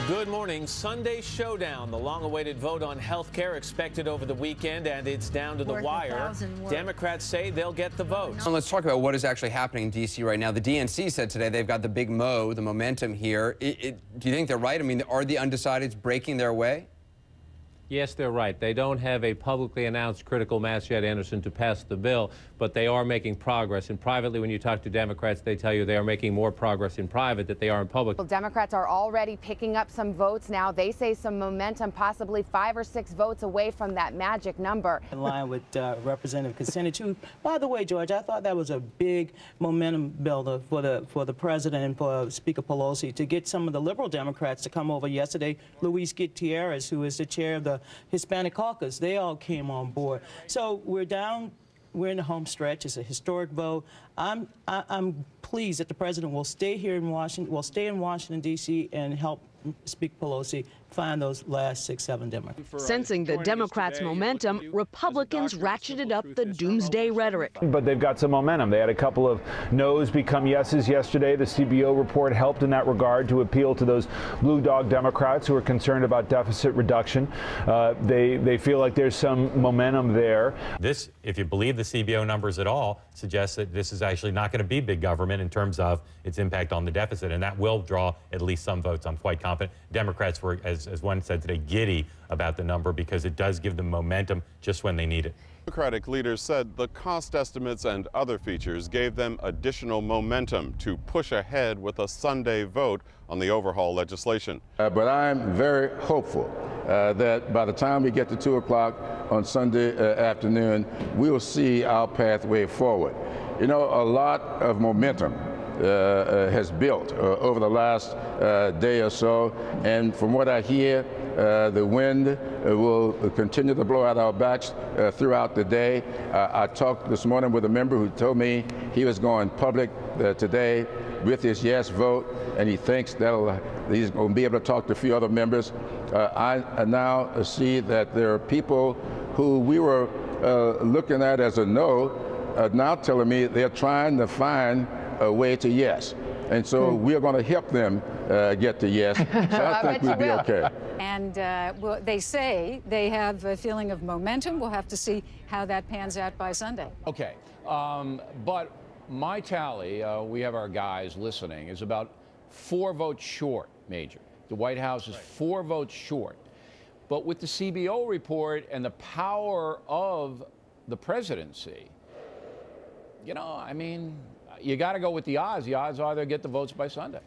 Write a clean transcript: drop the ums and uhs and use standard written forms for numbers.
Good morning. Sunday showdown. The long-awaited vote on health care expected over the weekend, and it's down to the wire. Democrats say they'll get the vote. Well, let's talk about what is actually happening in D.C. right now. The DNC said today they've got the big the momentum here. Do you think they're right? I mean, are the undecideds breaking their way? Yes, they're right. They don't have a publicly announced critical mass yet, Anderson, to pass the bill, but they are making progress. And privately, when you talk to Democrats, they tell you they are making more progress in private than they are in public. Well, Democrats are already picking up some votes now. They say some momentum, possibly 5 or 6 votes away from that magic number. In line with Representative Kucinich, who, by the way, George, I thought that was a big momentum builder for the president and for Speaker Pelosi to get some of the liberal Democrats to come over yesterday. Luis Gutierrez, who is the chair of the Hispanic caucus, they all came on board. So we're in the home stretch. It's a historic vote. I'm pleased that the president will stay here in Washington, will stay in Washington, D.C. and help Speaker Pelosi find those last 6, 7 Democrats. Sensing the Democrats' momentum, Republicans ratcheted up the doomsday rhetoric. But they've got some momentum. They had a couple of no's become yeses yesterday. The CBO report helped in that regard to appeal to those blue dog Democrats who are concerned about deficit reduction. They feel like there's some momentum there. This, if you believe the CBO numbers at all, suggests that this is actually not going to be big government in terms of its impact on the deficit, and that will draw at least some votes. I'm quite confident. Democrats were, as one said today, giddy about the number because it does give them momentum just when they need it. Democratic leaders said the cost estimates and other features gave them additional momentum to push ahead with a Sunday vote on the overhaul legislation. But I'm very hopeful that by the time we get to 2 o'clock on Sunday afternoon, we will see our pathway forward. You know, a lot of momentum has built over the last day or so, and from what I hear, the wind will continue to blow out our backs throughout the day. I talked this morning with a member who told me he was going public today with his yes vote, and he thinks he's going to be able to talk to a few other members. I now see that there are people who we were looking at as a no, now telling me they're trying to find a way to yes. And so we're going to help them get to yes. So I think we'll be okay. And well, they say they have a feeling of momentum. We'll have to see how that pans out by Sunday. Okay. But my tally, we have our guys listening, is about 4 votes short, Major. The White House is 4 votes short. But with the CBO report and the power of the presidency, you know, I mean, you got to go with the odds. The odds are they'll get the votes by Sunday.